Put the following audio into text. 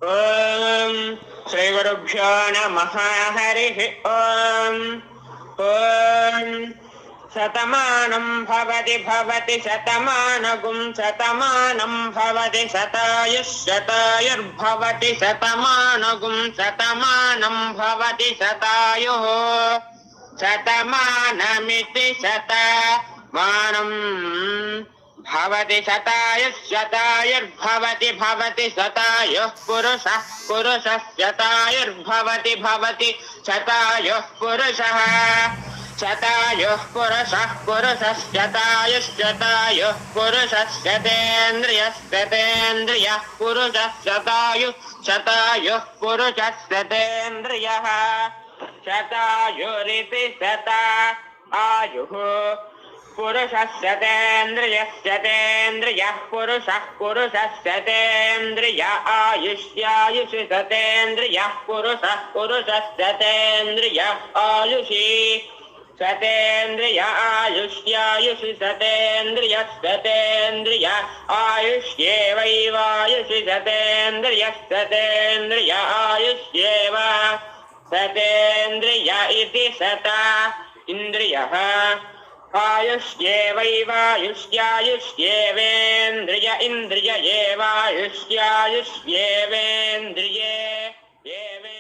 ॐ श्रीगुरुभ्यो नमः हरिः ॐ ॐ शतमानं भवति भवति शतमानगुं शतमानं भवति शतायुर्भवति शतमानगुं शतमानं भवति शतायुः शतमानमिति शतमानं भवति शतायुर्भवति भवति शतायुः पुरुषः शतायुर्भवति भवति शतायुः पुरुषः शतायुः शतायुः पुरुषः शतेन्द्रियः पुरुषः शतायुः पुरुषः शतेन्द्रियः शतायुरिति शता आयुः पुरुषः शतेन्द्रियः पुरुषः शतेन्द्रिय आयुष्यायुषि शतेन्द्रियः पुरुषः शतेन्द्रिय आयुषि शतेन्द्रिय आयुष्यायुषि शतेन्द्रिय आयुष्येवैवायुषि शतेन्द्रिय आयुष्येव शतेन्द्रिय इति शता इन्द्रियः आयुष्येवैवायुष्यायुष्येवेन्द्रिय इन्द्रिय एवायुष्यायुष्येवेन्द्रिये एवे